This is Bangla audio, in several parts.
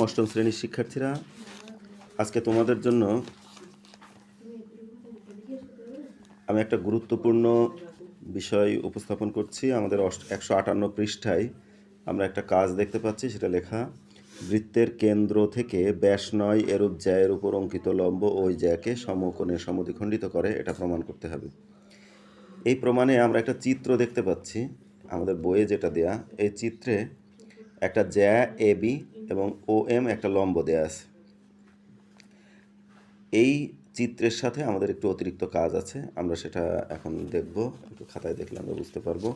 অষ্টম শ্রেণীর শিক্ষার্থীরা, আজকে তোমাদের জন্য আমি একটা গুরুত্বপূর্ণ বিষয় উপস্থাপন করছি। আমাদের 158 পৃষ্ঠায় আমরা একটা কাজ দেখতে পাচ্ছি, সেটা লেখা, বৃত্তের কেন্দ্র থেকে ব্যাস নয় এরূপ জ্যায়ের উপর অঙ্কিত লম্ব ওই জ্যাকে সমকোণে সমদ্বিখণ্ডিত করে, এটা প্রমাণ করতে হবে। এই প্রমাণে আমরা একটা চিত্র দেখতে পাচ্ছি আমাদের বইয়ে যেটা দেয়া। এই চিত্রে একটা জ্যা এ বি এবং ও এম একটা লম্ব দেয়া আছে। এই চিত্রের সাথে আমাদের একটু অতিরিক্ত কাজ আছে, আমরা সেটা এখন দেখব। একটু খাতায় দেখলে আমরা বুঝতে পারবো।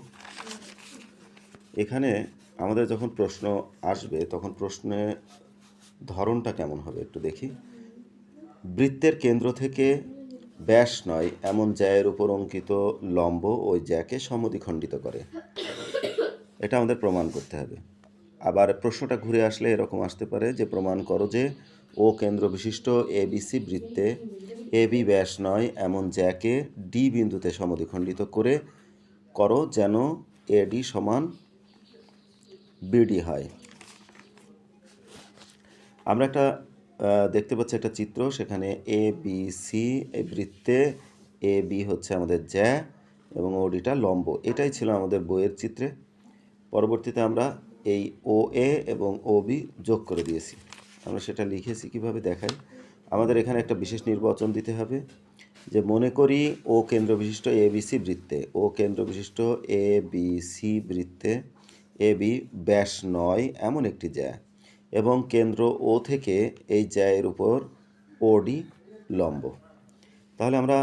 এখানে আমাদের যখন প্রশ্ন আসবে তখন প্রশ্নের ধরনটা কেমন হবে একটু দেখি। বৃত্তের কেন্দ্র থেকে ব্যাস নয় এমন জ্যায়ের উপর অঙ্কিত লম্ব ওই জ্যাকে সমদ্বিখণ্ডিত করে, এটা আমাদের প্রমাণ করতে হবে। আবার প্রশ্নটা ঘুরে আসলে এরকম আসতে পারে যে, প্রমাণ করো যে ও কেন্দ্র বিশিষ্ট এবিসি বৃত্তে এ বি ব্যাস নয় এমন জ্যাকে ডি বিন্দুতে সমদ্বিখণ্ডিত করো যেন এডি সমান বিডি হয়। আমরা একটা দেখতে পাচ্ছি একটা চিত্র, সেখানে এ বি সি এই বৃত্তে এ বি হচ্ছে আমাদের জ্যা এবং ওডিটা লম্ব। এটাই ছিল আমাদের বইয়ের চিত্রে। পরবর্তীতে আমরা এই ও এ এবং ও বি যোগ করে দিয়েছি। আমরা সেটা লিখেছি কিভাবে দেখাই। আমাদের এখানে একটা বিশেষ নির্বাচন দিতে হবে, যে মনে করি ও কেন্দ্র বিশিষ্ট এ বি সি বৃত্তে, ও কেন্দ্র বিশিষ্ট এ বি সি বৃত্তে এ বি ব্যাস নয় এমন একটি জ্যা এবং কেন্দ্র ও থেকে এই জ্যায়ের উপর ওডি লম্ব। তাহলে আমরা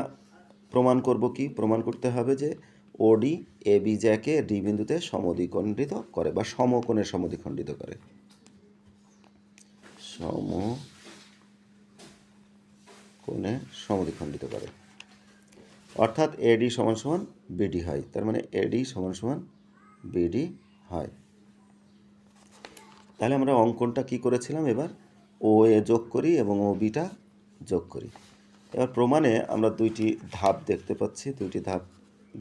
প্রমাণ করব কি? প্রমাণ করতে হবে যে ওডি এ বি জ্যাকে ডি বিন্দুতে সমদ্বিখণ্ডিত করে বা সমকোণে সমদ্বিখণ্ডিত করে। সমকোণে সমদ্বিখণ্ডিত করে, অর্থাৎ এডি সমান সমান বিডি হয়। তার মানে এডি সমান সমান বিডি হয়। তাহলে আমরা অঙ্কনটা কি করেছিলাম, এবার ও এ যোগ করি এবং ও বিটা যোগ করি। এবার প্রমাণে আমরা দুইটি ধাপ দেখতে পাচ্ছি, দুইটি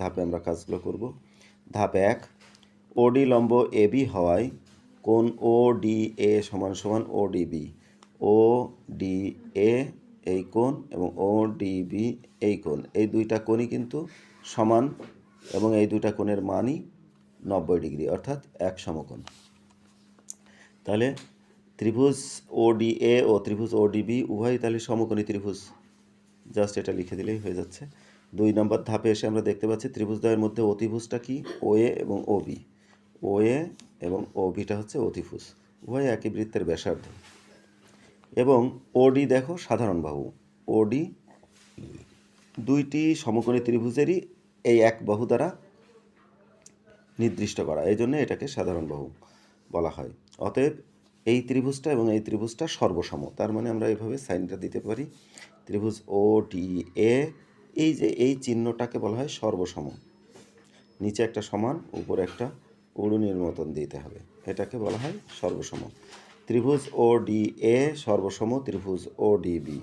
ধাপে আমরা কাজগুলো করব। ধাপ 1, ওডি লম্ব এ বি হওয়ায় কোণ ও ডি এ সমান সমান O D B. O D A এই কোণ এবং ও ডি বি এই কোণ, এই দুইটা কোণই কিন্তু সমান এবং এই দুইটা কোণের মানই 90 ডিগ্রি, অর্থাৎ এক সমকোণ। তাহলে ত্রিভুজ ওডিএ ও ত্রিভুজ ওডিবি উভয়ই তাহলে সমকোণী ত্রিভুজ। জাস্ট এটা লিখে দিলেই হয়ে যাচ্ছে। 2 নম্বর ধাপে এসে আমরা দেখতে পাচ্ছি ত্রিভুজদ্বয়ের মধ্যে অতিভুজটা কি? ও এ এবং ও বি। ও এ এবং ও বিটা হচ্ছে অতিভুজ, উভয় একই বৃত্তের ব্যাসার্ধ। এবং ওডি দেখো সাধারণ বাহু। ওডি দুইটি সমকোণী ত্রিভুজেরই এই এক বাহু দ্বারা নির্দিষ্ট করা, এই জন্য এটাকে সাধারণ বাহু বলা হয়। অতএব এই ত্রিভুজটা এবং এই ত্রিভুজটা সর্বসম। তার মানে আমরা এইভাবে সাইনটা দিতে পারি, ত্রিভুজ ও টি এ, এই যে এই চিহ্নটাকে বলা হয় সর্বসম। নিচে একটা সমান, উপরে একটা উড়ুনির মতন দিতে হবে, এটাকে বলা হয় সর্বসম। ত্রিভুজ ও ডি এ সর্বসম ত্রিভুজ ও ডি বি।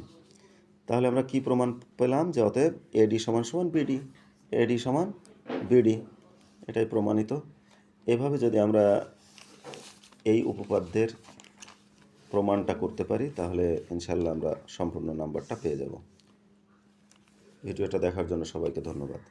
তাহলে আমরা কি প্রমাণ পেলাম? যে অতএব এডি সমান সমান বিডি, এডি সমান বিডি, এটাই প্রমাণিত। এভাবে যদি আমরা এই উপপাদ্যের প্রমাণটা করতে পারি তাহলে ইনশাল্লাহ আমরা সম্পূর্ণ নাম্বারটা পেয়ে যাব। ভিডিওটা দেখার জন্য সবাইকে ধন্যবাদ।